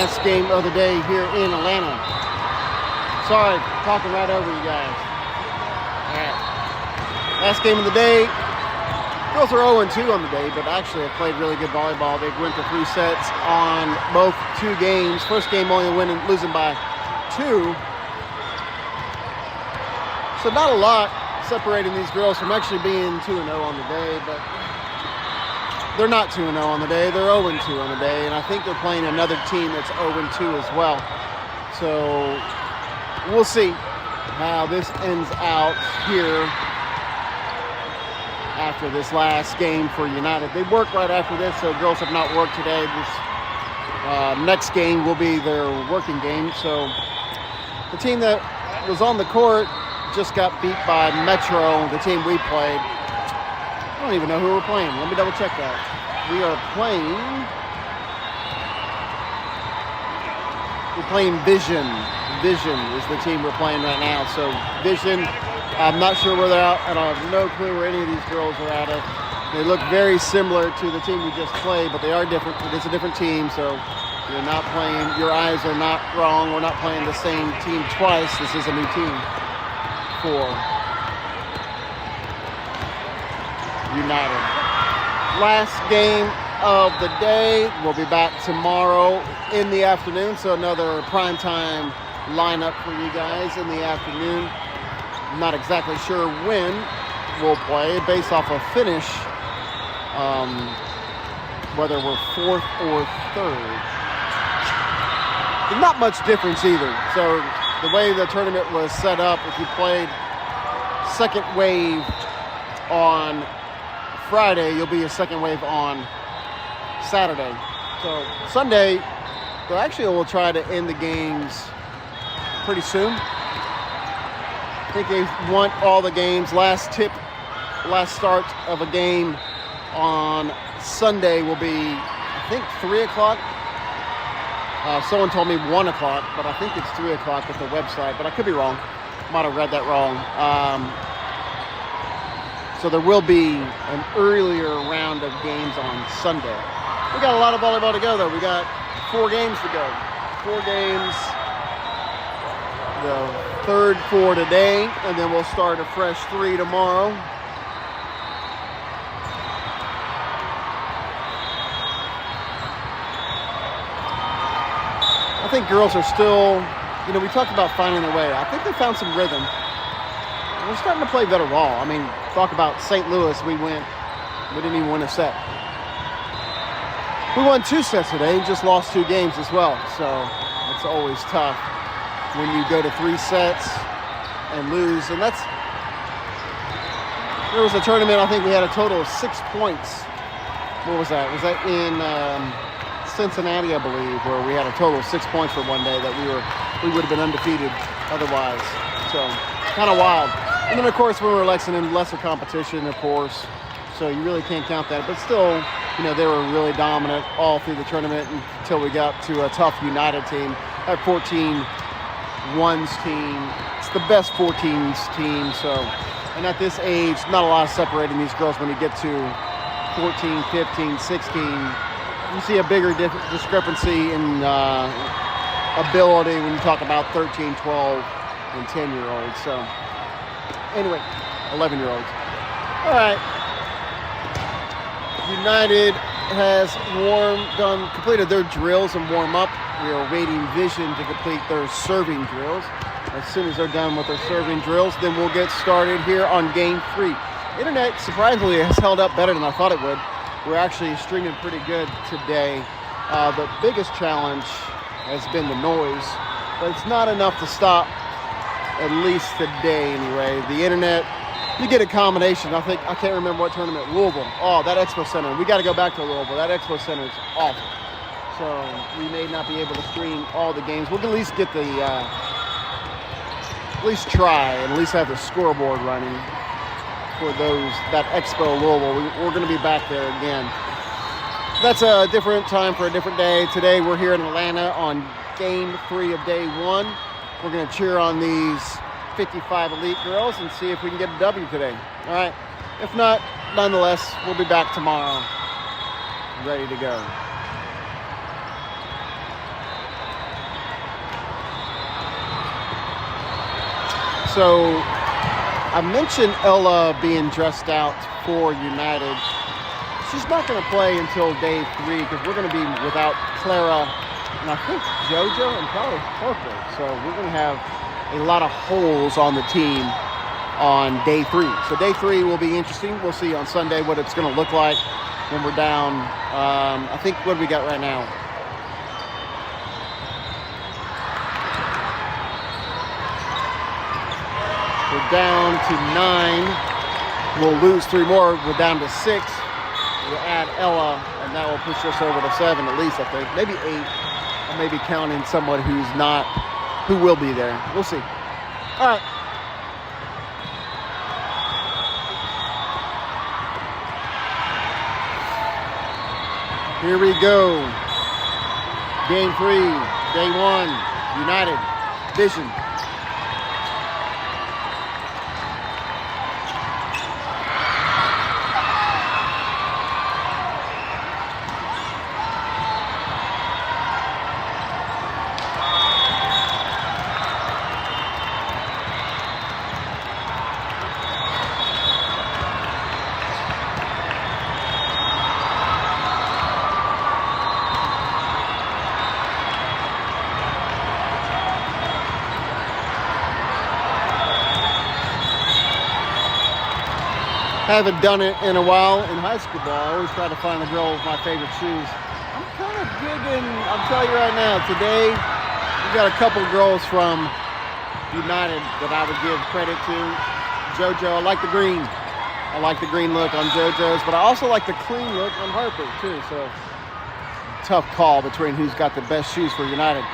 last game of the day here in Atlanta. Sorry, talking right over you guys. All right. Last game of the day. Girls are 0-2 on the day, but actually have played really good volleyball. They've went to 3 sets on both 2 games. First game only losing by 2. So not a lot separating these girls from actually being 2-0 on the day, but they're not 2-0 on the day. They're 0-2 on the day, and I think they're playing another team that's 0-2 as well. So we'll see how this ends out here after this last game for United. They work right after this, so girls have not worked today. This next game will be their working game. So the team that was on the court just got beat by Metro, the team we played. I don't even know who we're playing. Let me double check that. We're playing Vision. Vision is the team we're playing right now. So Vision, I'm not sure where they're at. I have no clue where any of these girls are at. They look very similar to the team we just played, but they are different. It's a different team, so you're not playing, your eyes are not wrong. We're not playing the same team twice. This is a new team for United. Last game of the day. We'll be back tomorrow in the afternoon, so another primetime lineup for you guys in the afternoon. I'm not exactly sure when we'll play based off of finish, whether we're 4th or 3rd. There's not much difference either. So the way the tournament was set up, if you played second wave on Friday, you'll be a second wave on Saturday. So Sunday, well, actually we'll try to end the games pretty soon. I think they want all the games. Last start of a game on Sunday will be, I think, 3 o'clock. Someone told me 1 o'clock, but I think it's 3 o'clock at the website, but I could be wrong. Might have read that wrong. So there will be an earlier round of games on Sunday. We got a lot of volleyball to go, though. We got 4 games to go. 4 games. The 3rd for today, and then we'll start a fresh 3 tomorrow. I think girls are still, we talked about finding their way. I think they found some rhythm. We're starting to play better ball. I mean, talk about St. Louis. We didn't even win a set. We won 2 sets today, just lost 2 games as well. So it's always tough when you go to 3 sets and lose. And there was a tournament, I think we had a total of 6 points. What was that? Was that in Cincinnati, I believe, where we had a total of 6 points for one day that we would have been undefeated otherwise. So kind of wild. And then, of course, we were in lesser competition, of course. So you really can't count that. But still, they were really dominant all through the tournament until we got to a tough United team. That 14-1s team. It's the best 14s team. So, and at this age, not a lot of separating these girls when you get to 14, 15, 16. You see a bigger discrepancy in ability when you talk about 13, 12, and 10-year-olds. So, anyway, 11-year-olds. All right. United has completed their drills and warm up. We are waiting Vision to complete their serving drills. As soon as they're done with their serving drills, then we'll get started here on game 3. Internet surprisingly has held up better than I thought it would. We're actually streaming pretty good today. The biggest challenge has been the noise, but it's not enough to stop, at least today anyway. The internet, you get a combination. I can't remember what tournament. Louisville. Oh, that Expo Center. We got to go back to Louisville. That Expo Center is awful. So we may not be able to stream all the games. We'll at least get at least try and at least have the scoreboard running for that Expo Louisville. We're going to be back there again. That's a different time for a different day. Today we're here in Atlanta on game 3 of day 1. We're going to cheer on these 55 elite girls and see if we can get a W today. All right. If not, nonetheless, we'll be back tomorrow ready to go. So I mentioned Ella being dressed out for United. She's not going to play until day 3 because we're going to be without Clara and I think JoJo and probably Harper. So we're going to have a lot of holes on the team on day 3. So day 3 will be interesting. We'll see on Sunday what it's going to look like when we're down. I think what do we got right now? We're down to 9. We'll lose 3 more. We're down to 6. We'll add Ella, and that will push us over to 7 at least, I think. Maybe 8. Or maybe counting someone who will be there. We'll see. All right. Here we go. Game 3, day 1, United, Vision. Haven't done it in a while in high school ball. I always try to find the girl with my favorite shoes. I'm kind of digging, I'll tell you right now, today we got a couple girls from United that I would give credit to. JoJo, I like the green. I like the green look on JoJo's, but I also like the clean look on Harper too. So tough call between who's got the best shoes for United.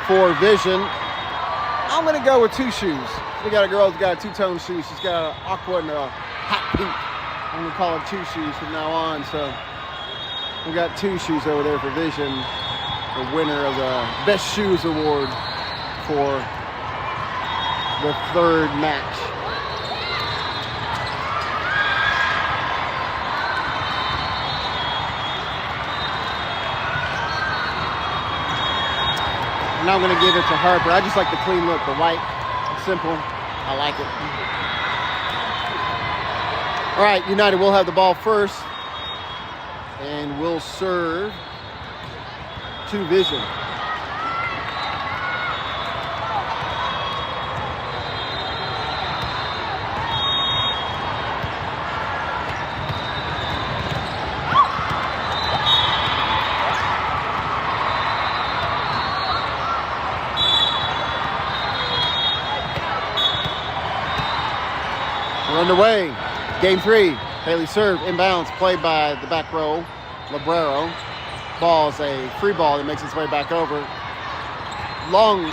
For Vision, I'm gonna go with 2 shoes. We got a girl who's got a 2-tone shoe. She's got an aqua and a hot pink. I'm gonna call it 2 shoes from now on. So we got 2 shoes over there for Vision, the winner of the Best Shoes Award for the 3rd match. And I'm gonna give it to Harper. I just like the clean look, the white, simple. I like it. All right, United will have the ball first, and we'll serve to Vision. We're underway. Game 3, Haley serve, inbounds, played by the back row, Librero. Ball is a free ball that makes its way back over. Long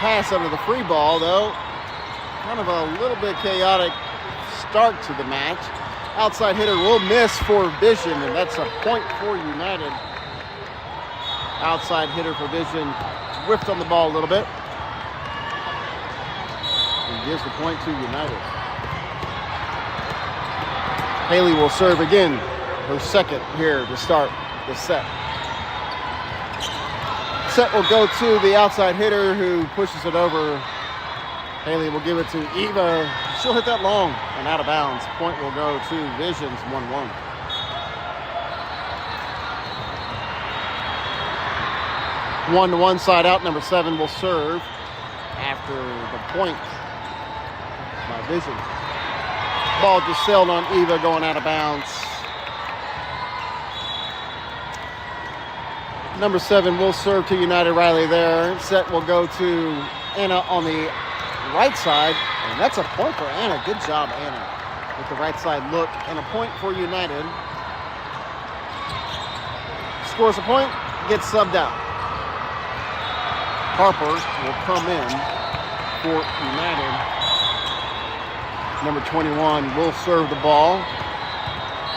pass under the free ball, though. Kind of a little bit chaotic start to the match. Outside hitter will miss for Vision, and that's a point for United. Outside hitter for Vision whiffed on the ball a little bit. And gives the point to United. Haley will serve again, her 2nd here to start the set. Set will go to the outside hitter who pushes it over. Haley will give it to Eva. She'll hit that long and out of bounds. Point will go to Visions, 1-1. One to one side out, number 7 will serve after the point by Vision. Ball just sailed on Eva, going out of bounds. Number 7 will serve to United. Riley there. Set will go to Anna on the right side, and that's a point for Anna. Good job, Anna, with the right side look, and a point for United. Scores a point, gets subbed out. Harper will come in for United. Number 21 will serve the ball.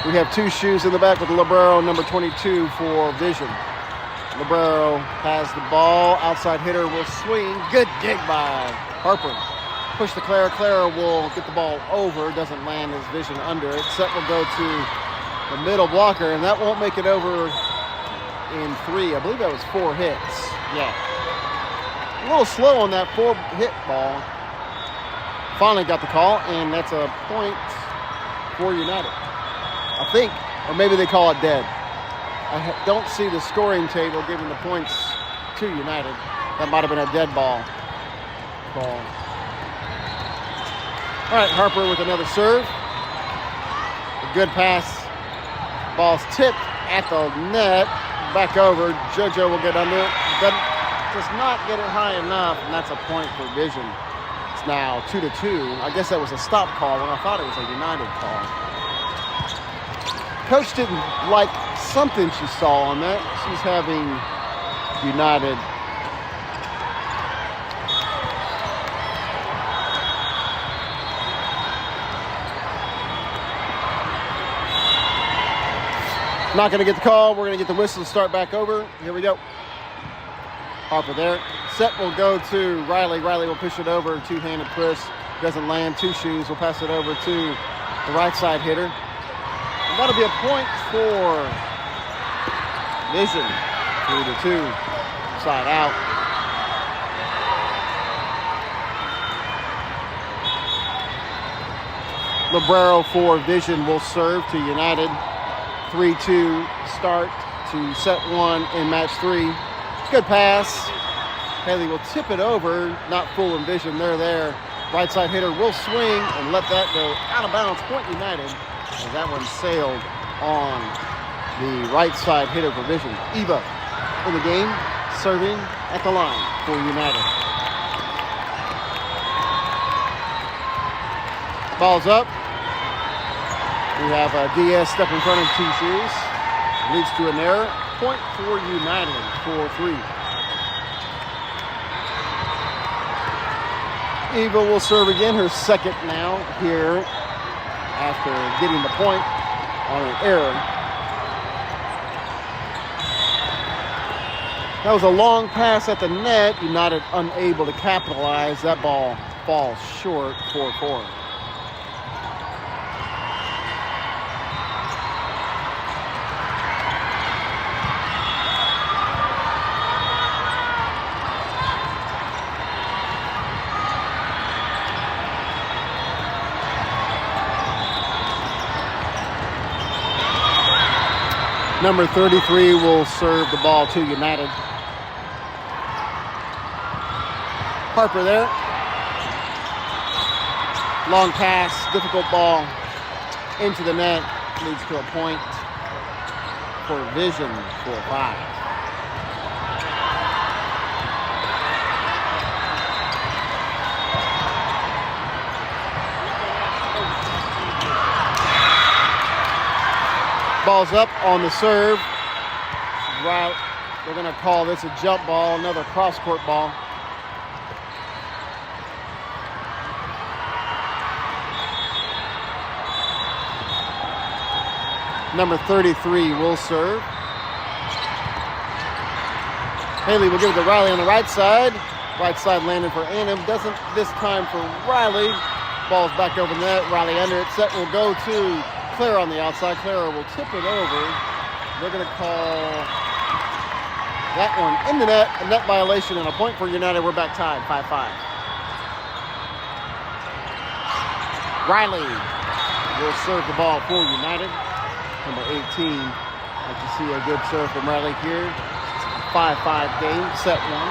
We have 2 shoes in the back with Librero, number 22 for Vision. Librero has the ball. Outside hitter will swing. Good dig by Harper. Push to Clara. Clara will get the ball over. Doesn't land as Vision under it. Set will go to the middle blocker, and that won't make it over in 3. I believe that was 4 hits. Yeah. A little slow on that 4-hit ball. finally got the call, and that's a point for United, I think. Or maybe they call it dead. I don't see the scoring table giving the points to United. That might have been a dead ball call. All right, Harper with another serve. A good pass. Ball's tipped at the net. Back over. JoJo will get under it. Does not get it high enough, and that's a point for Vision. It's now 2-2. I guess that was a stop call when I thought it was a United call. Coach didn't like something she saw on that. She's having United not going to get the call. We're going to get the whistle to start back over. Here we go. Harper there. Set will go to Riley. Riley will push it over. Two-handed push. Doesn't land. Two shoes. Will pass it over to the right side hitter. And that'll be a point for Vision. 3-2. Side out. Librero for Vision will serve to United. 3-2 start to set one in match 3. Good pass. Haley will tip it over. Not full in Vision. They're there. Right side hitter will swing and let that go out of bounds. Point United. As that one sailed on the right side hitter for Vision. Eva in the game, serving at the line for United. Ball's up. We have a DS step in front of two shoes. Leads to an error. Point for United, 4-3. Eva will serve again, her second now here after getting the point on an error. That was a long pass at the net. United unable to capitalize. That ball falls short, 4-4. Number 33 will serve the ball to United. Harper there. Long pass, difficult ball into the net. Leads to a point for Vision, 4-5. Ball's up on the serve. Right, they're going to call this a jump ball, another cross-court ball. Number 33 will serve. Haley will give it to Riley on the right side. Right side landing for Annam. Doesn't this time for Riley. Ball's back over the net. Riley under it. Set will go to Clara on the outside. Clara will tip it over. They're going to call that one in the net. A net violation and a point for United. We're back tied, 5-5. Riley will serve the ball for United. Number 18. Like to see a good serve from Riley here. It's a 5-5 game, set one.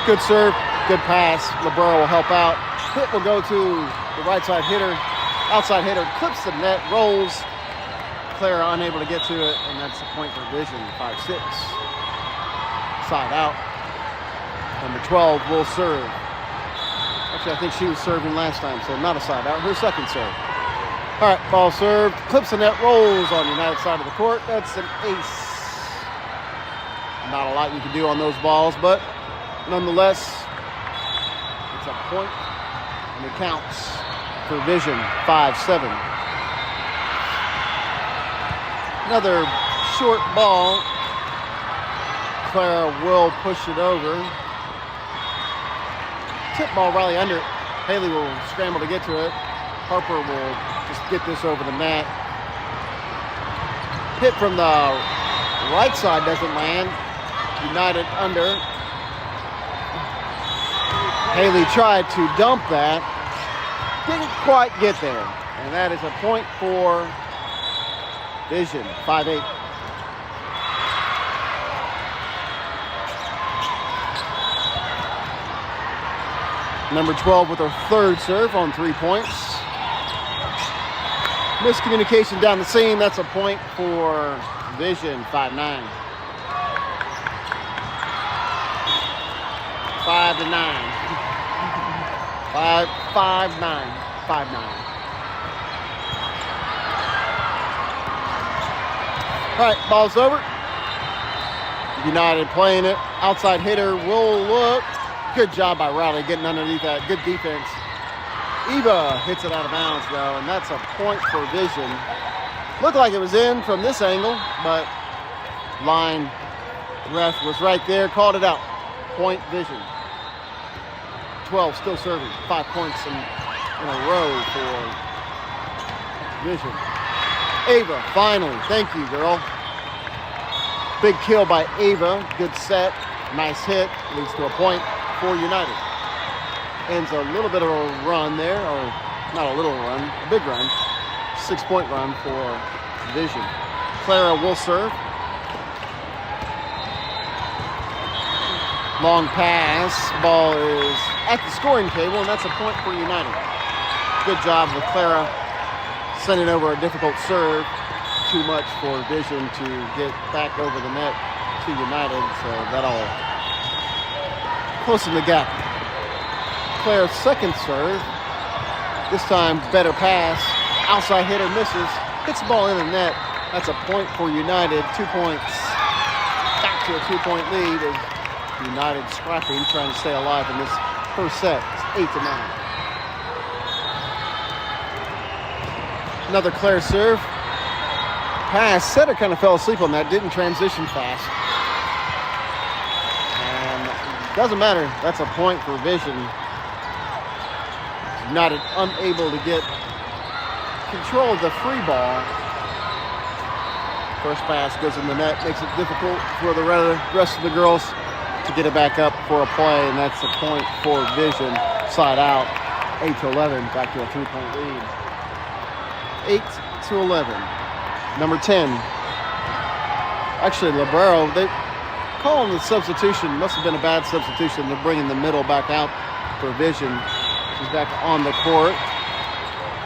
Good serve, good pass. Librero will help out. Hit will go to the right side hitter. Outside hitter clips the net, rolls. Clara unable to get to it, and that's a point for Vision, 5-6. Side out. Number 12 will serve. Actually, I think she was serving last time, so not a side out. Her second serve. All right, ball served. Clips the net, rolls on the United side of the court. That's an ace. Not a lot you can do on those balls, but nonetheless, it's a point, and it counts for Vision, 5-7. Another short ball. Clara will push it over. Tip ball, Riley under it. Haley will scramble to get to it. Harper will just get this over the net. Hit from the right side doesn't land. United under. Haley tried to dump that. Didn't quite get there. And that is a point for Vision, 5-8. Number 12 with her third serve on 3 points. Miscommunication down the seam. That's a point for Vision, 5-9. 5-9. 5-9. 5-9. All right, ball's over. United playing it. Outside hitter will look. Good job by Riley getting underneath that. Good defense. Eva hits it out of bounds, though, and that's a point for Vision. Looked like it was in from this angle, but line ref was right there, called it out. Point Vision. 12 still serving. 5 points in a row for Vision. Ava, finally. Thank you, girl. Big kill by Ava. Good set. Nice hit. Leads to a point for United. Ends a little bit of a run there, or not a little run, a big run. 6-point run for Vision. Clara will serve. Long pass. Ball is at the scoring table, and that's a point for United. Good job with Clara sending over a difficult serve. Too much for Vision to get back over the net to United, so that'll closing the gap. Claire's second serve. This time, better pass. Outside hitter misses. Hits the ball in the net. That's a point for United. 2 points. Back to a 2-point lead as United scrapping, trying to stay alive in this first set. It's 8-9. Another Claire serve. Pass. Setter kind of fell asleep on that. Didn't transition fast. Doesn't matter. That's a point for Vision. United unable to get control of the free ball. First pass goes in the net. Makes it difficult for the rest of the girls to get it back up for a play, and that's a point for Vision. Side out. 8-11. Back to a 3-point lead. 8-11. Number 10. Actually, Libero, they calling the substitution. Must have been a bad substitution. They're bringing the middle back out for Vision. She's back on the court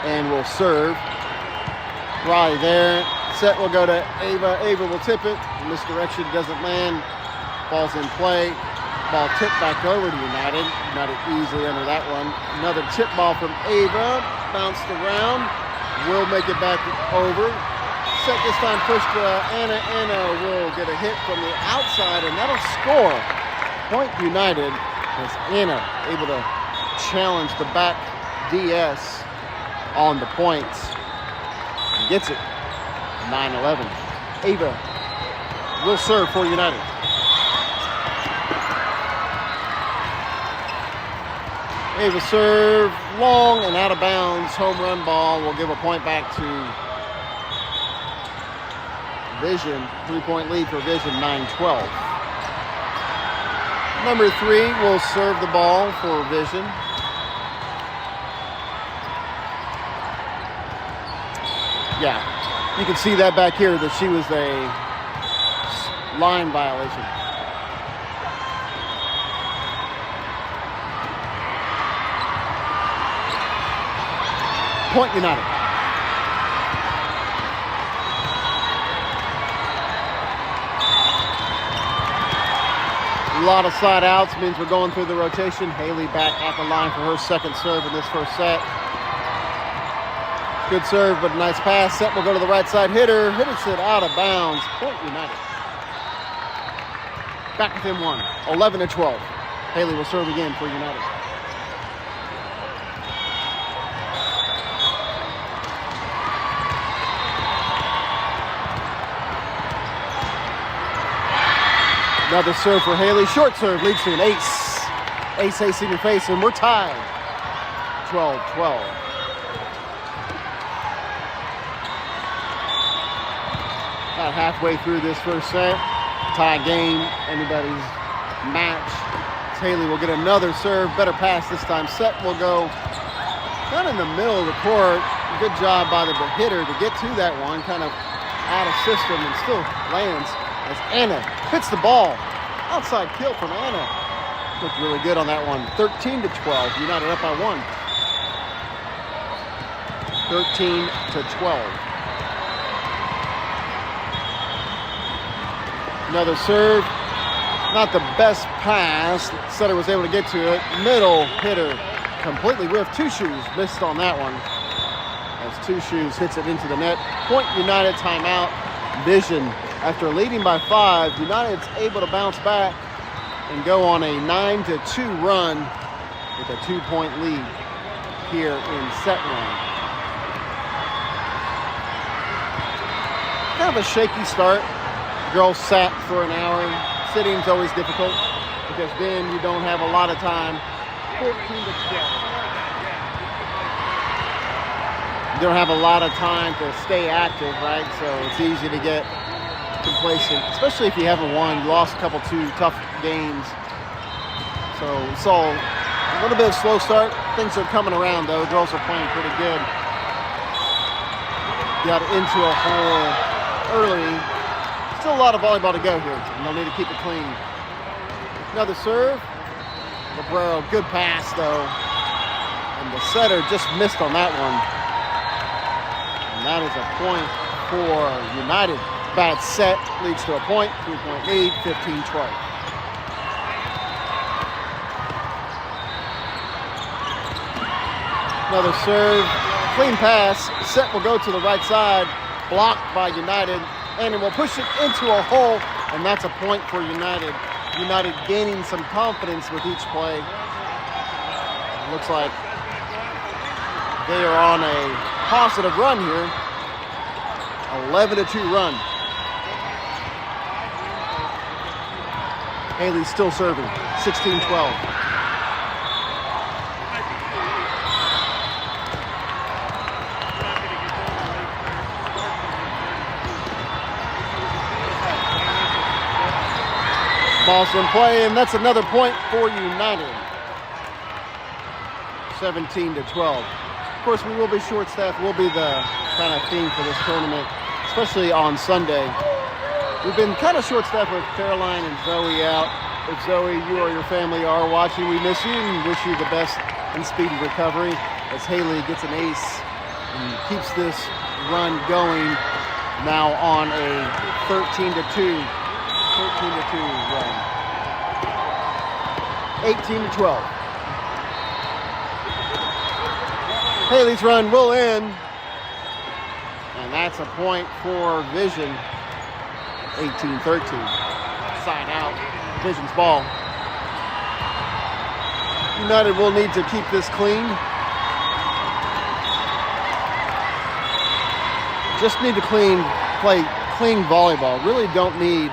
and will serve. Riley there. Set will go to Ava. Ava will tip it. Misdirection doesn't land. Ball's in play. Ball tipped back over to United. United easily under that one. Another tip ball from Ava. Bounced around. Will make it back over. Set this time pushed to Anna. Anna will get a hit from the outside, and that'll score. Point United as Anna able to challenge the back DS on the points. Gets it. 9-11. Ava will serve for United. Ava serve long and out of bounds. Home run ball will give a point back to Vision. 3-point lead for Vision, 9-12. Number 3 will serve the ball for Vision. Yeah, you can see that back here that she was a line violation. Point United. A lot of side outs means we're going through the rotation. Haley back at the line for her second serve in this first set. Good serve, but a nice pass. Set will go to the right side hitter. Hits it out of bounds. Point United. Back within one. 11-12. Haley will serve again for United. Another serve for Haley. Short serve leads to an ace. Ace in your face, and we're tied. 12-12. About halfway through this first set. Tie game. Anybody's match. Haley will get another serve, better pass this time. Set will go kind of in the middle of the court. Good job by the hitter to get to that one, kind of out of system, and still lands as Anna hits the ball. Outside kill from Anna. Looked really good on that one. 13-12, United up by 1. 13-12. Another serve. Not the best pass. Setter was able to get to it. Middle hitter completely whiffed. Two Shoes missed on that one as Two Shoes hits it into the net. Point United, timeout. Vision, after leading by 5, United's able to bounce back and go on a 9-2 run with a 2-point lead here in set 1. Kind of a shaky start. Girls sat for an hour. Sitting's always difficult because then you don't have a lot of time. 14-12. You don't have a lot of time to stay active, right? So it's easy to get complacent, especially if you haven't won. You lost a couple 2 tough games. So we saw a little bit of slow start. Things are coming around though. Girls are playing pretty good. Got into a hole early. Still a lot of volleyball to go here, and they'll need to keep it clean. Another serve. Librero, good pass though. And the setter just missed on that one. And that is a point for United. Bad set leads to a point. 3-point lead, 15-12. Another serve. Clean pass. Set will go to the right side. Blocked by United. And it will push it into a hole, and that's a point for United. United gaining some confidence with each play. It looks like they are on a positive run here. 11-2 run. Haley's still serving. 16-12. Ball's in play, and that's another point for United. 17-12. Of course, we will be short-staffed. Will be the kind of theme for this tournament, especially on Sunday. We've been kind of short-staffed with Caroline and Zoe out. If Zoe, you or your family are watching, we miss you and wish you the best and speedy recovery as Haley gets an ace and keeps this run going now on a 13-2 run. 18-12. Haley's run will end, and that's a point for Vision. 18-13. Side out. Vision's ball. United will need to keep this clean. Just need to play clean volleyball. Really don't need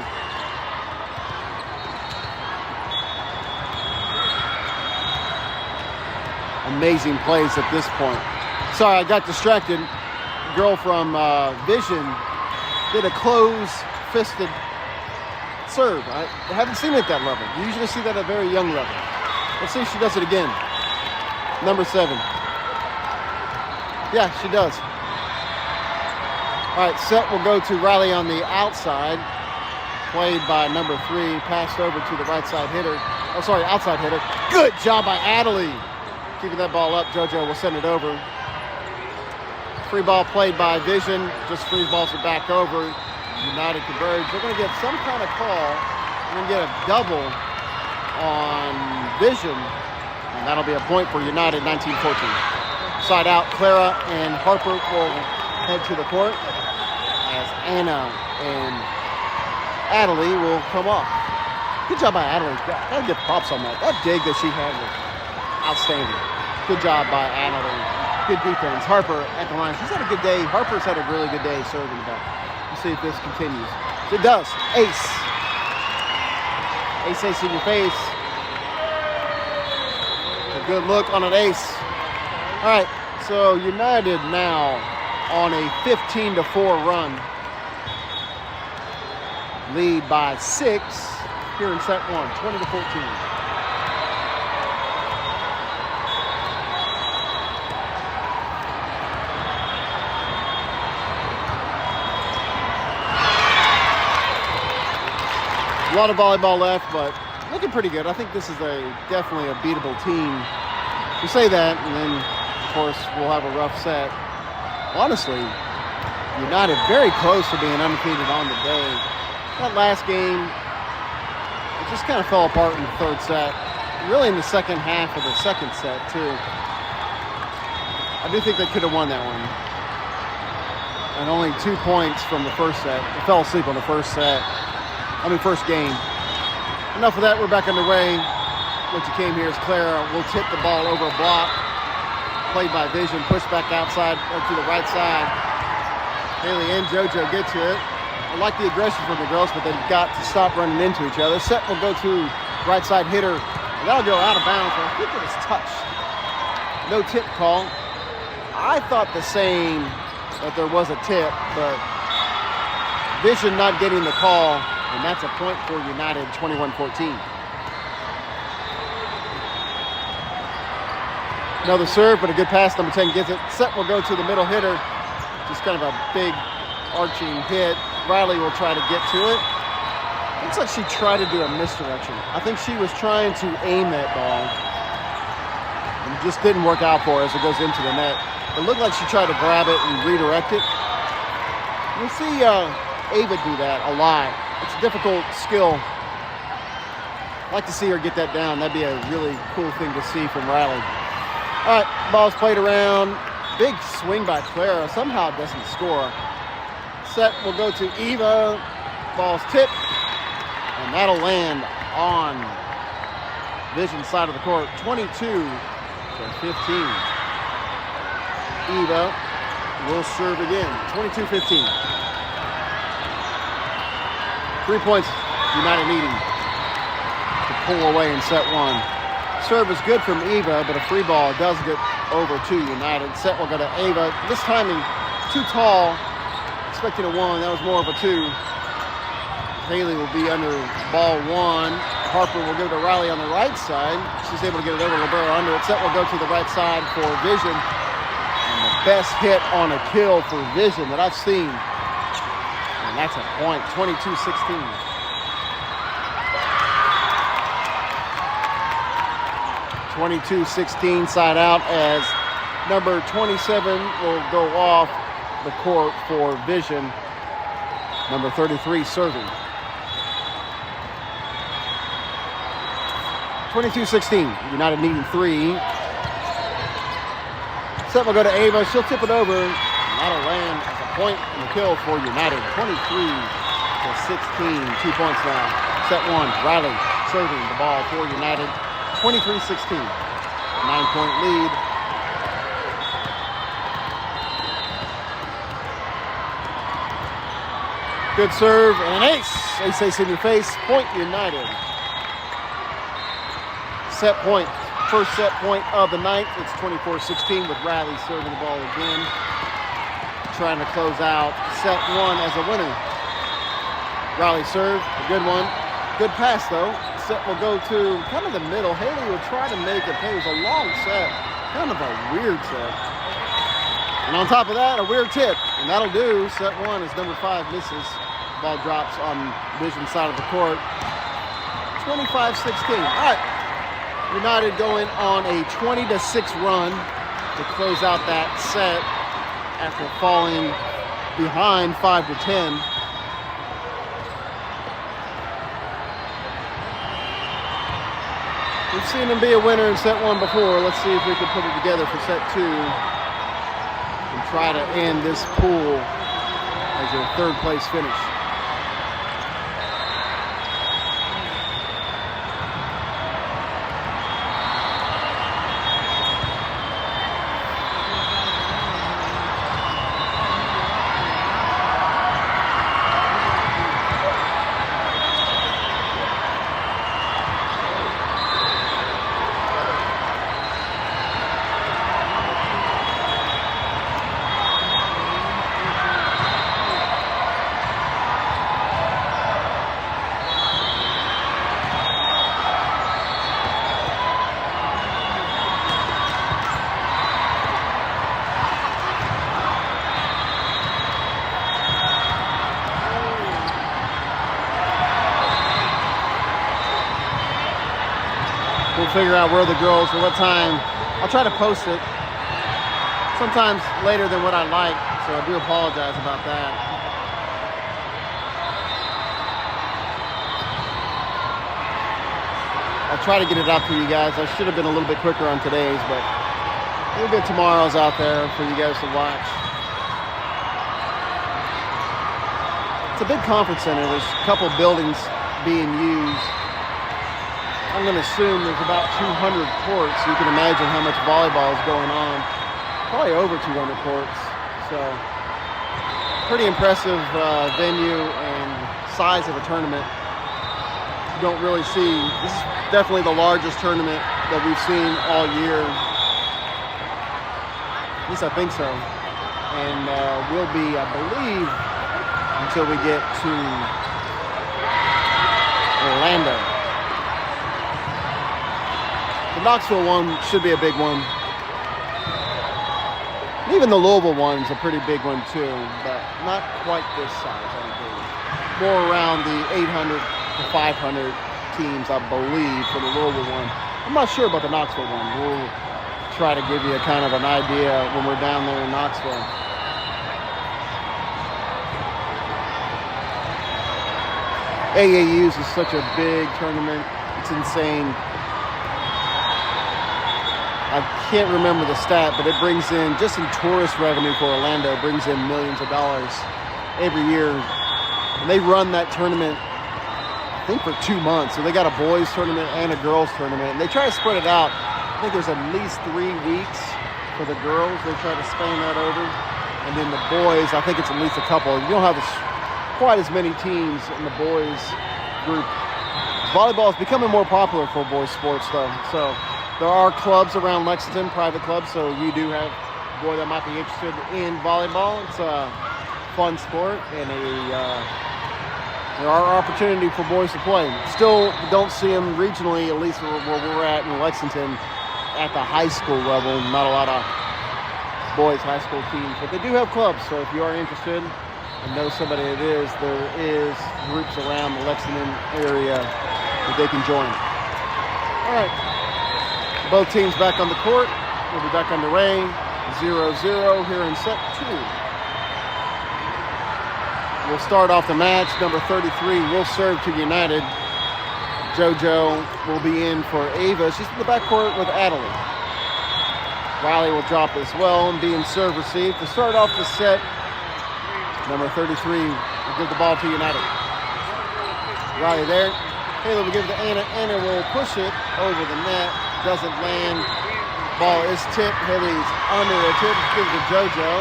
amazing plays at this point. Sorry, I got distracted. Girl from Vision did a close-fisted serve. I haven't seen it at that level. You usually see that at a very young level. Let's see if she does it again. Number 7. Yeah, she does. All right, set will go to Riley on the outside. Played by number 3, passed over to the right side hitter. Oh, sorry, outside hitter. Good job by Adelie. Keeping that ball up, JoJo will send it over. Free ball played by Vision. Just free balls it back over. United converge. They're going to get some kind of call. They're going to get a double on Vision. And that'll be a point for United, 19-14. Side out, Clara and Harper will head to the court as Anna and Adelie will come off. Good job by Adelie. Gotta give props on that. That dig that she had was outstanding. Good job by Adelie. Good defense. Harper at the line. She's had a good day. Harper's had a really good day serving the ball. Let's see if this continues. It does. Ace. Ace in your face. A good look on an ace. All right, so United now on a 15-4 run. Lead by 6 here in set 1, 20-14. A lot of volleyball left, but looking pretty good. I think this is definitely a beatable team. We say that, and then, of course, we'll have a rough set. Honestly, United very close to being undefeated on the day. That last game, it just kind of fell apart in the third set. Really in the second half of the second set, too. I do think they could have won that one. And only 2 points from the first set. They fell asleep on the first game. Enough of that, we're back underway. What you came here is Clara will tip the ball over a block. Played by Vision, pushed back outside to the right side. Haley and JoJo get to it. I like the aggression from the girls, but they've got to stop running into each other. Set will go to right side hitter. And that'll go out of bounds. I think it was touched. No tip call. I thought the same, that there was a tip, but Vision not getting the call, and that's a point for United, 21-14. Another serve, but a good pass. Number 10 gets it. Set will go to the middle hitter. Just kind of a big arching hit. Riley will try to get to it. Looks like she tried to do a misdirection. I think she was trying to aim that ball. And it just didn't work out for her as it goes into the net. It looked like she tried to grab it and redirect it. You see Ava do that a lot. It's a difficult skill. I'd like to see her get that down. That'd be a really cool thing to see from Riley. All right, ball's played around. Big swing by Clara. Somehow it doesn't score. Set will go to Eva. Ball's tipped. And that'll land on Vision's side of the court. 22-15. Eva will serve again. 22-15. 3 points United needing to pull away in set one. Serve is good from Eva, but a free ball does get over to United. Set will go to Ava. This timing, too tall. Expecting a 1. That was more of a 2. Haley will be under ball 1. Harper will give it to Riley on the right side. She's able to get it over Libero under it. Set will go to the right side for Vision. And the best hit on a kill for Vision that I've seen. And that's a point, 22-16. 22-16 side out as number 27 will go off the court for Vision. Number 33 serving. 22-16. United needing 3. Set will go to Ava. She'll tip it over. And that'll land as a point and a kill for United. 23-16. 2 points now. Set 1. Riley serving the ball for United. 23-16. 9-point lead. Good serve and an ace. Ace in your face. Point United. Set point. First set point of the night. It's 24-16 with Riley serving the ball again. Trying to close out set 1 as a winner. Riley serve. A good one. Good pass though. Set will go to kind of the middle. Haley will try to make it pay. It was a long set. Kind of a weird set. And on top of that, a weird tip. And that'll do. Set 1 as number 5 misses. Ball drops on Vision's side of the court. 25-16. All right. United going on a 20-6 run to close out that set after falling behind 5-10. We've seen him be a winner in set 1 before. Let's see if we can put it together for set 2 and try to end this pool as a 3rd place finish. we'll figure out where the girls or what time. I'll try to post it sometimes later than what I like, so I do apologize about that. I'll try to get it out to you guys. I should have been a little bit quicker on today's, but we'll get tomorrow's out there for you guys to watch. It's a big conference center. There's a couple buildings being used. I'm going to assume there's about 200 courts. You can imagine how much volleyball is going on. Probably over 200 courts. So, pretty impressive venue and size of a tournament. You don't really see. This is definitely the largest tournament that we've seen all year. At least I think so. And will be, I believe, until we get to Orlando. The Knoxville one should be a big one. Even the Louisville one's a pretty big one too, but not quite this size, I believe. More around the 800 to 500 teams, I believe, for the Louisville one. I'm not sure about the Knoxville one. We'll try to give you a kind of an idea when we're down there in Knoxville. AAUs is such a big tournament. It's insane. I can't remember the stat, but it brings in, just in tourist revenue for Orlando, brings in millions of dollars every year. And they run that tournament, I think, for 2 months. So they got a boys tournament and a girls tournament. And they try to spread it out. I think there's at least 3 weeks for the girls. They try to span that over. And then the boys, I think it's at least a couple. You don't have quite as many teams in the boys group. Volleyball is becoming more popular for boys sports, though. So there are clubs around Lexington, private clubs, so you do have a boy that might be interested in volleyball. It's a fun sport, and there are opportunity for boys to play. Still don't see them regionally, at least where we're at in Lexington, at the high school level. Not a lot of boys high school teams, but they do have clubs, so if you are interested and know somebody it is, there is groups around the Lexington area that they can join. All right. Both teams back on the court. We'll be back underway. 0-0 here in set 2. We'll start off the match. Number 33 will serve to United. JoJo will be in for Ava. She's in the backcourt with Adelie. Riley will drop as well and be in serve receive. To start off the set, number 33 will give the ball to United. Riley there. Haley will give it to Anna. Anna will push it over the net. Doesn't land. Ball is tipped. Haley's under a tip. Gives it to JoJo.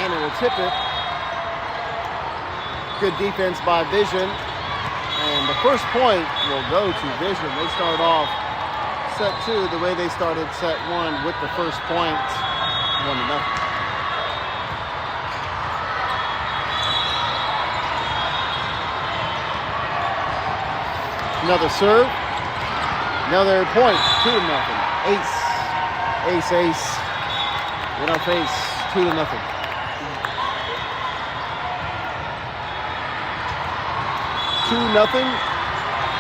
Anna will tip it. Good defense by Vision. And the first point will go to Vision. They start off set 2 the way they started set 1 with the first point. 1-0. Another serve. Another point. 2-0. Ace. Ace, ace. In our face. 2-0.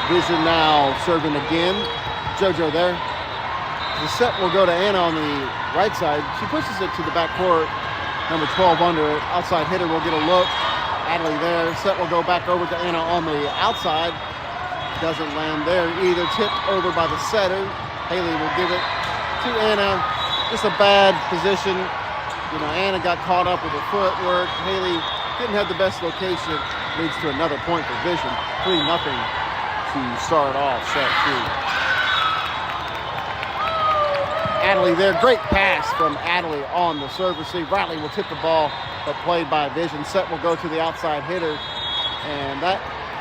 Vision now serving again. JoJo there. The set will go to Anna on the right side. She pushes it to the back court. Number 12 under it. Outside hitter will get a look. Adelie there. Set will go back over to Anna on the outside. Doesn't land there either. Tipped over by the setter. Haley will give it to Anna. Just a bad position. You know, Anna got caught up with her footwork. Haley didn't have the best location. Leads to another point for Vision. 3-0 to start off set 2. Adelie there. Great pass from Adelie on the serve receive. Riley will tip the ball, but played by Vision. Set will go to the outside hitter. And that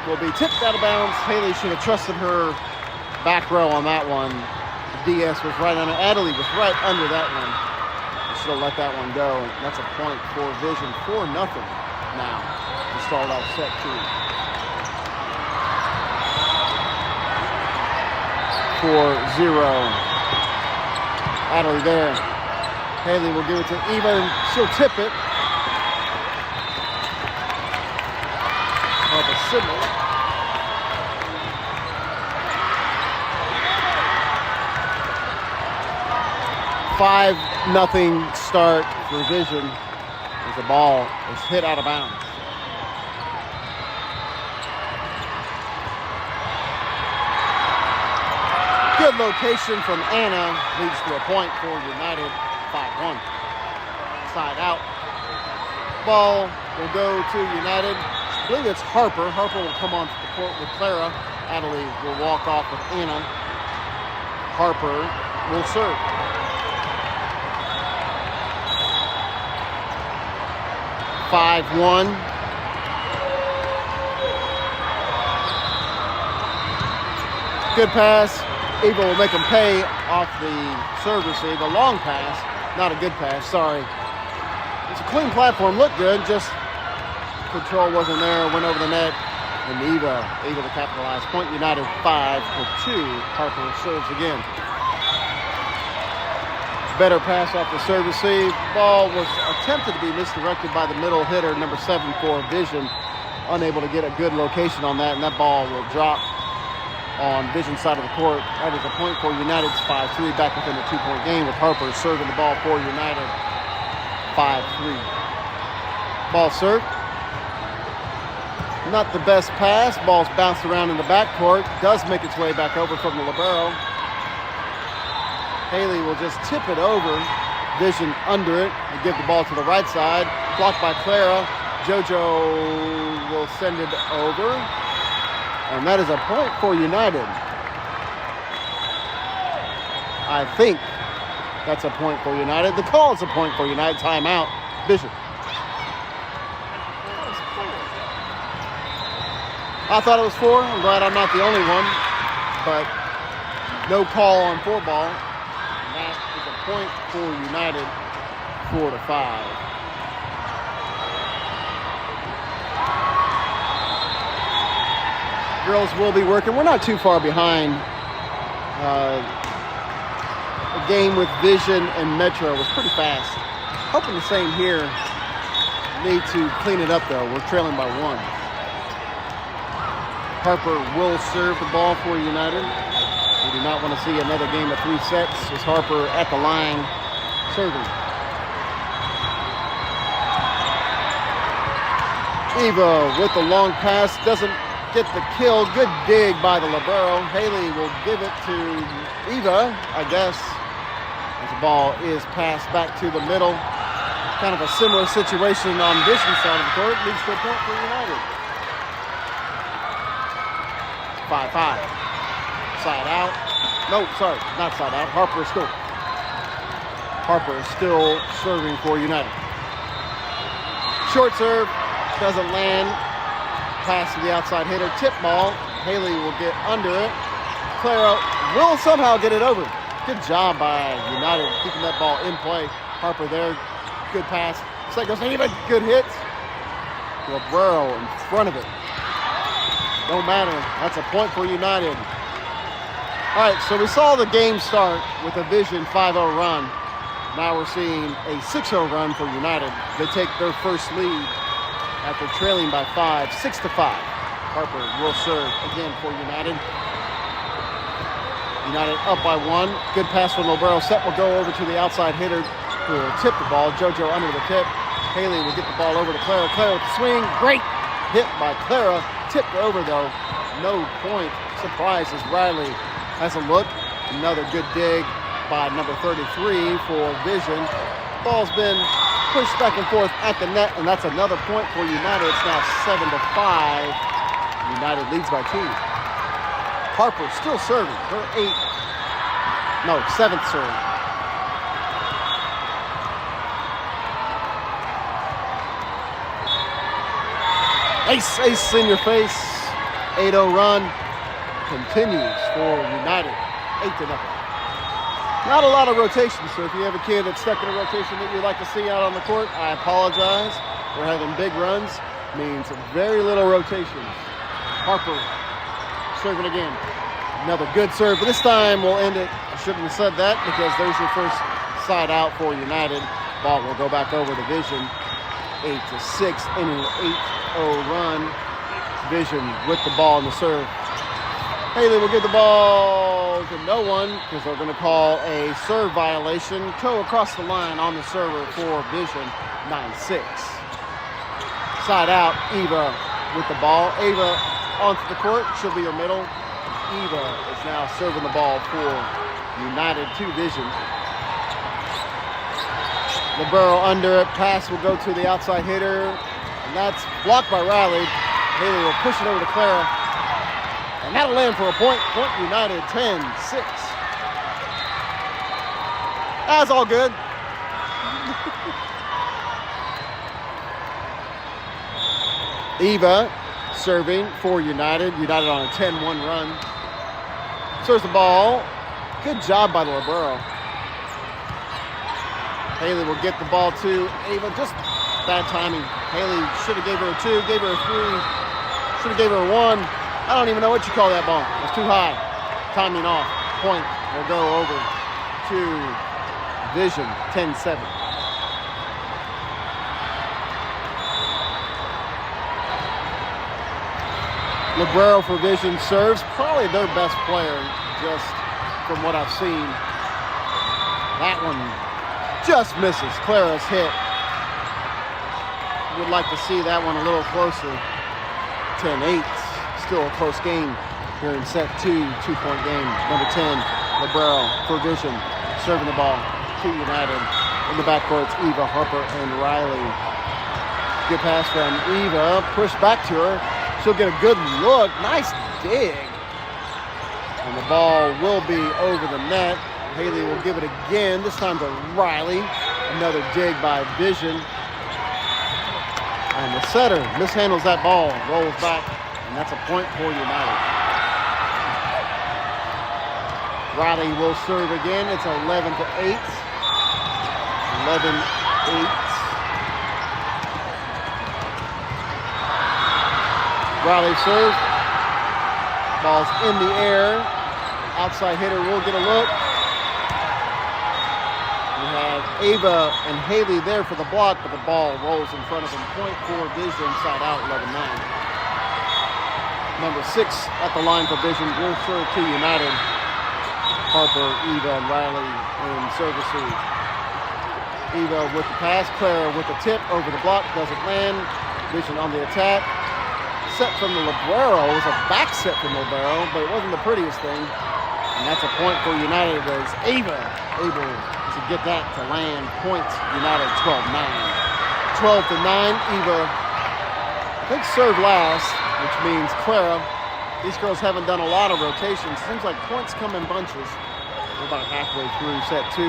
will be tipped out of bounds. Haley should have trusted her back row on that one. DS was right under. Adelie was right under that one. Should have let that one go. And that's a point for Vision. 4-0 now to start off set 2. 4-0. Adelie there. Haley will give it to Eva, and she'll tip it. 5-0 start for Vision as the ball is hit out of bounds. Good location from Anna leads to a point for United, 5-1. Side out. Ball will go to United. I believe it's Harper. Harper will come onto the court with Clara. Adderley will walk off with Anna. Harper will serve. (5-1). Good pass. Eva will make him pay off the serve receive. A long pass, not a good pass, sorry. It's a clean platform, looked good, just control wasn't there, went over the net, and Eva able to capitalize. Point United 5-2. Harper serves again. Better pass off the serve receive. Ball was attempted to be misdirected by the middle hitter, number 7 for Vision. Unable to get a good location on that, and that ball will drop on Vision side of the court. That is a point for United's 5-3, back within a 2-point game with Harper serving the ball for United. 5-3. Ball served. Not the best pass. Ball's bounced around in the backcourt. Does make its way back over from the libero. Haley will just tip it over. Vision under it and give the ball to the right side. Blocked by Clara. JoJo will send it over. And that is a point for United. I think that's a point for United. The call is a point for United. Timeout. Vision. I thought it was 4. I'm glad I'm not the only one. But no call on 4 ball. And that is a point for United. 4-5. Girls will be working. We're not too far behind. The game with Vision and Metro was pretty fast. Hoping the same here. Need to clean it up though. We're trailing by 1. Harper will serve the ball for United. We do not want to see another game of 3 sets. As Harper at the line serving. Eva with the long pass doesn't get the kill. Good dig by the libero. Haley will give it to Eva, I guess, as the ball is passed back to the middle. Kind of a similar situation on Vision's side of the court. Leads to a point for United. 5-5. Side out. No, sorry, not side out. Harper is still. Harper is still serving for United. Short serve. Doesn't land. Pass to the outside hitter. Tip ball. Haley will get under it. Clara will somehow get it over. Good job by United keeping that ball in play. Harper there. Good pass. Second goes even. Good hit. Libero in front of it. Don't matter. That's a point for United. All right, so we saw the game start with a Vision 5-0 run. Now we're seeing a 6-0 run for United. They take their first lead after trailing by 5, 6-5. Harper will serve again for United. United up by 1. Good pass from Libero. Set will go over to the outside hitter who will tip the ball. JoJo under the tip. Haley will get the ball over to Clara. Clara with the swing. Great hit by Clara. Tipped over though. No point. Surprise as Riley has a look. Another good dig by number 33 for Vision. Ball's been pushed back and forth at the net, and that's another point for United. It's now 7-5. United leads by 2. Harper still serving. Her 7th serve. Ace in your face. 8-0 run continues for United. 8-0. Not a lot of rotations, so if you have a kid that's stuck in a rotation that you'd like to see out on the court, I apologize. We're having big runs. Means very little rotations. Harper serving again. Another good serve, but this time we'll end it. I shouldn't have said that because there's your first side out for United. Ball will go back over to Vision. 8-6 in an 8-0 run. Vision with the ball in the serve. Haley will get the ball go to no one because they're going to call a serve violation. Toe across the line on the server for Vision, 9-6. Side out, Eva with the ball. Ava onto the court. She'll be your middle. Eva is now serving the ball for United to Vision. Libero under it. Pass will go to the outside hitter. And that's blocked by Riley. Haley will push it over to Clara. And that'll land for a point. Point United, 10-6. That's all good. Eva serving for United. United on a 10-1 run. Serves the ball. Good job by the libero. Haley will get the ball to Ava. Just bad timing. Haley should have gave her a 2, gave her a 3, should have gave her a 1. I don't even know what you call that ball. It's too high. Timing off. Point will go over to Vision, 10-7. Libero for Vision serves. Probably their best player, just from what I've seen. That one just misses. Clara's hit. Would like to see that one a little closer. 10-8. Still a close game here in set 2, 2-point game. Number 10, Libero for Vision, serving the ball to United. In the backcourts, Eva, Harper, and Riley. Good pass from Eva. Push back to her. She'll get a good look. Nice dig. And the ball will be over the net. Haley will give it again, this time to Riley. Another dig by Vision. And the setter mishandles that ball, rolls back, and that's a point for United. Riley will serve again. It's 11-8. 11-8. Riley serve. Ball's in the air. Outside hitter will get a look. We have Ava and Haley there for the block, but the ball rolls in front of him. Point for Vision, side out, 11-9. Number 6 at the line for Vision will serve to United. Harper, Eva, and Riley in services. Eva with the pass. Clara with the tip over the block. Doesn't land. Vision on the attack. Set from the libero. It was a back set from the libero, but it wasn't the prettiest thing. And that's a point for United as Ava able to get that to land. Points United 12-9. 12-9. Eva, I think, served last, which means Clara. These girls haven't done a lot of rotations. Seems like points come in bunches. We're about halfway through set 2.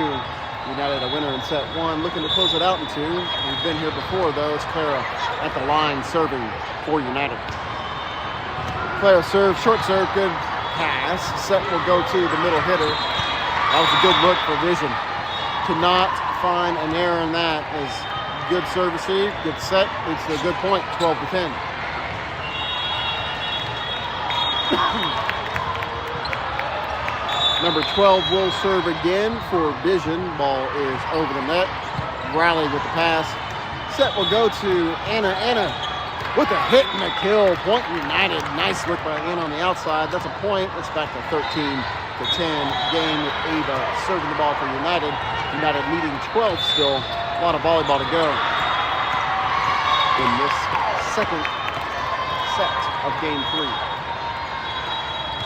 United a winner in set 1. Looking to close it out in 2. We've been here before, though. It's Clara at the line serving for United. Clara serve, short serve, good pass. Set will go to the middle hitter. That was a good look for Vision. To not find an error in that is good service, good set. It's a good point, 12-10. Number 12 will serve again for Vision. Ball is over the net. Riley with the pass. Set will go to Anna. Anna with a hit and a kill. Point United. Nice look by Anna on the outside. That's a point. It's back to 13-10 game with Ava serving the ball for United. United leading 12 still. A lot of volleyball to go in this second set of game 3.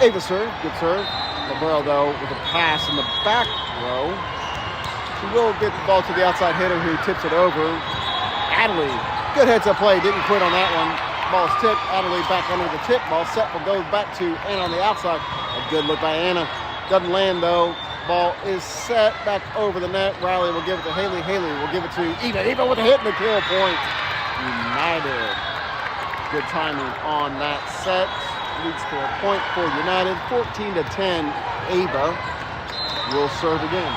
Ava serve. Good serve. Libero, though, with a pass in the back row. She will get the ball to the outside hitter who tips it over. Adderley, good heads-up play, didn't quit on that one. Ball's tipped, Adderley back under the tip. Ball set will go back to Anna on the outside. A good look by Anna. Doesn't land, though. Ball is set back over the net. Riley will give it to Haley. Haley will give it to Eva. Eva with a hit and a kill. Point United. Good timing on that set. Leads to a point for United. 14-10. Ava will serve again.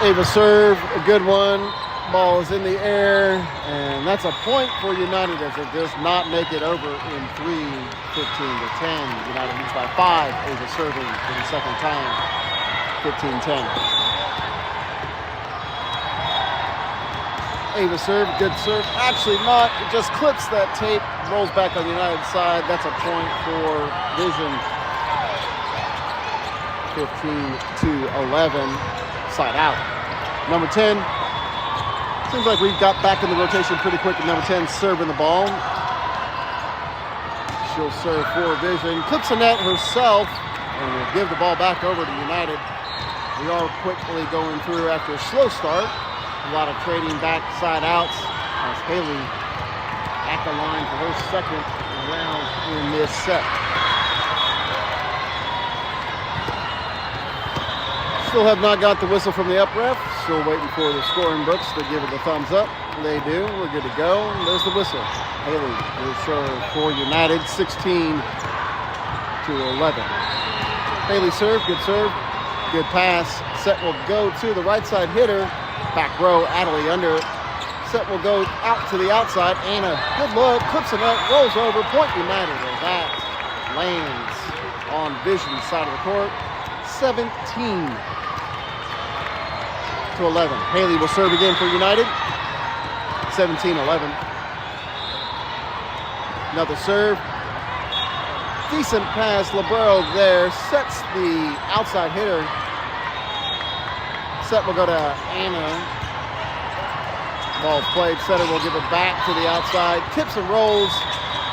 Ava serve, a good one. Ball is in the air, and that's a point for United as it does not make it over in 3, 15-10. United leads by 5. Ava serving for the second time, 15-10. Ava serve, good serve. Actually not, it just clips that tape, rolls back on the United side. That's a point for Vision. 15-11, side out. Number 10, seems like we've got back in the rotation pretty quick with number 10 serving the ball. She'll serve for Vision, clips the net herself, and will give the ball back over to United. We are quickly going through after a slow start. A lot of trading back side outs as Haley at the line for her second round in this set. Still have not got the whistle from the up ref. Still waiting for the scoring books to give it the thumbs up. They do. We're good to go. And there's the whistle. Haley will serve for United, 16-11. Haley serve, good pass. Set will go to the right side hitter. Back row, Adley under. Set will go out to the outside. Anna, good look, clips it up, rolls over. Point United as that lands on Vision's side of the court. 17-11. Haley will serve again for United. 17-11. Another serve. Decent pass. Libero there sets the outside hitter. Set will go to Anna. Ball played. Setter will give it back to the outside. Tips and rolls.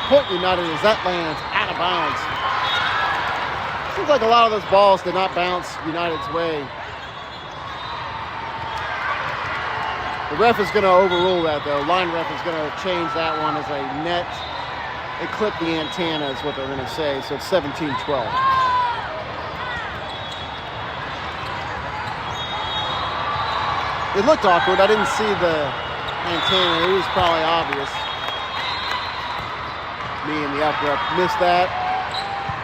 Point United as that lands out of bounds. Seems like a lot of those balls did not bounce United's way. The ref is going to overrule that, though. Line ref is going to change that one as a net. It clipped the antenna is what they're going to say, so it's 17-12. It looked awkward. I didn't see the antenna. It was probably obvious. Me and the up rep missed that.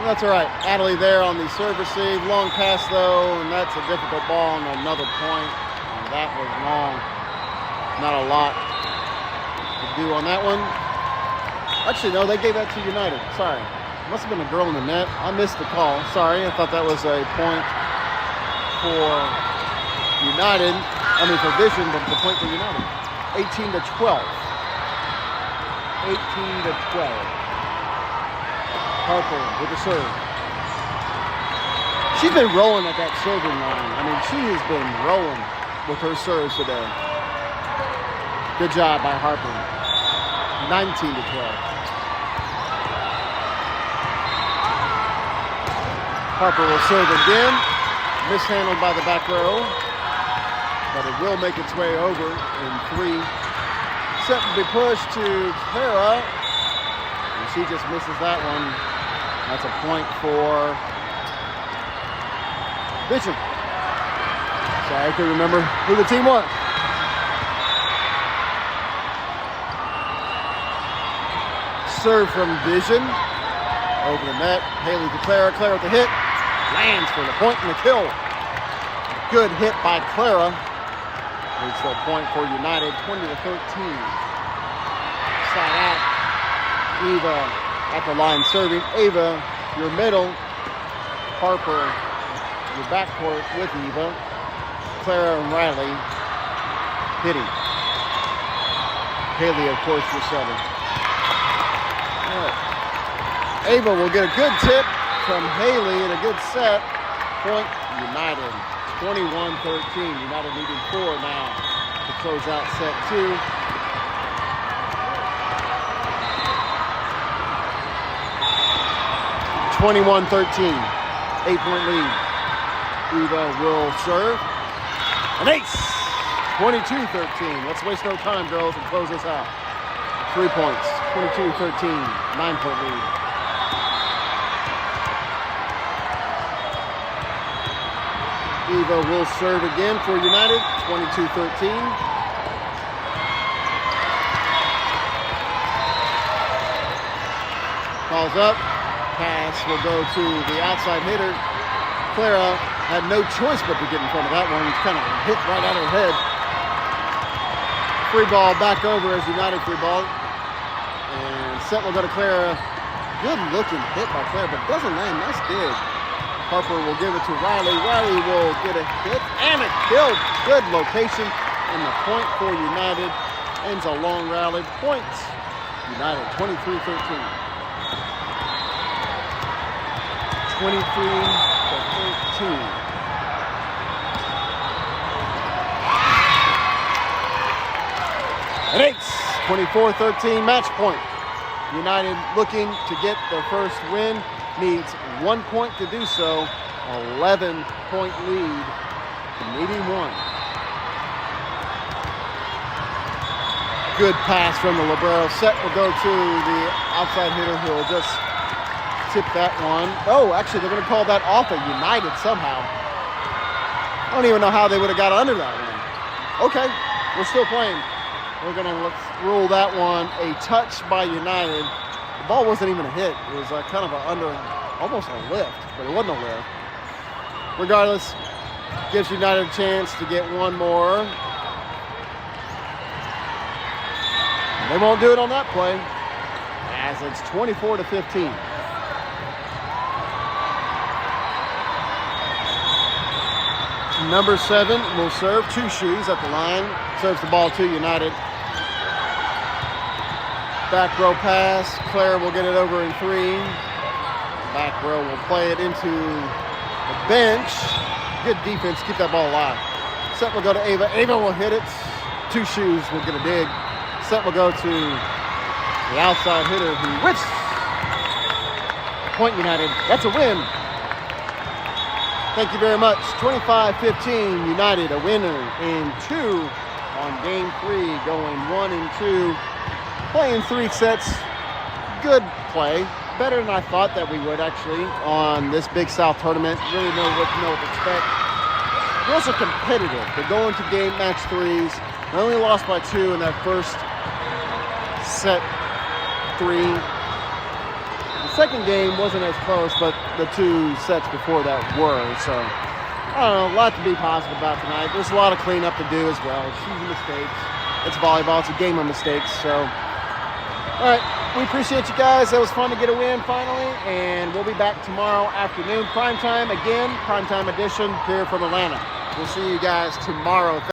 Well, that's all right. Adley there on the serve receive. Long pass, though, and that's a difficult ball and another point. And that was long. Not a lot to do on that one. Actually, no, they gave that to United. Sorry. Must have been a girl in the net. I missed the call. Sorry. I thought that was a point for United. I mean, for Vision, but the point for United. 18-12. 18-12. Harper with the serve. She's been rolling at that serving line. I mean, she has been rolling with her serves today. Good job by Harper. 19-12. Harper will serve again. Mishandled by the back row. But it will make its way over in 3. Set will be pushed to Clara. And she just misses that one. That's a point for Vision. Sorry, I couldn't remember who the team was. Serve from Vision. Over the net. Haley to Clara. Clara with the hit. Lands for the point and the kill. Good hit by Clara. It's a point for United. 20-13. Side out. Eva at the line serving. Ava, your middle. Harper, your backcourt with Eva. Clara and Riley hitting. Haley, of course, for 7. Ava will get a good tip from Haley and a good set. Point United. 21-13. United needing 4 now to close out set 2. (21-13). 8-point lead. Eva will serve. An ace. 22-13. Let's waste no time, girls, and close this out. 3 points. 22-13. 9-point lead. Eva will serve again for United. 22-13. Calls up. Pass will go to the outside hitter. Clara had no choice but to get in front of that one. It's kind of hit right at her head. Free ball back over as United free ball. And set will go to Clara. Good looking hit by Clara, but doesn't land. Nice dig. Harper will give it to Riley. Riley will get a hit and a kill. Good location and the point for United. ends a long rally. Points, United 23-13. 23-13. An ace, 24-13 match point. United looking to get their first win, needs 1 point to do so. 11-point lead, needing one. Good pass from the libero. Set will go to the outside hitter who will just tip that one. Oh, actually, they're going to call that off at United somehow. I don't even know how they would have got under that one. Okay, we're still playing. We're going to rule that one a touch by United. The ball wasn't even a hit. It was kind of almost a lift, but it wasn't a lift. Regardless, gives United a chance to get one more. They won't do it on that play, as it's 24-15. Number 7 will serve. Two shoes at the line. Serves the ball to United. Back row pass. Claire will get it over in 3. Back row will play it into the bench. Good defense. Keep that ball alive. Set will go to Ava. Ava will hit it. Two shoes will get a dig. Set will go to the outside hitter who whips. Point United. That's a win. Thank you very much. 25-15 United, a winner in 2 on game 3, going 1 and 2. Playing 3 sets. Good play. Better than I thought that we would actually on this Big South tournament. Really know what to expect. Girls are competitive. They go into game match 3s. They only lost by 2 in that first set 3. The second game wasn't as close, but the 2 sets before that were. So, I don't know, a lot to be positive about tonight. There's a lot of cleanup to do as well. Huge mistakes. It's volleyball. It's a game of mistakes. So, all right, we appreciate you guys. That was fun to get a win finally, and we'll be back tomorrow afternoon. Primetime again, primetime edition here from Atlanta. We'll see you guys tomorrow.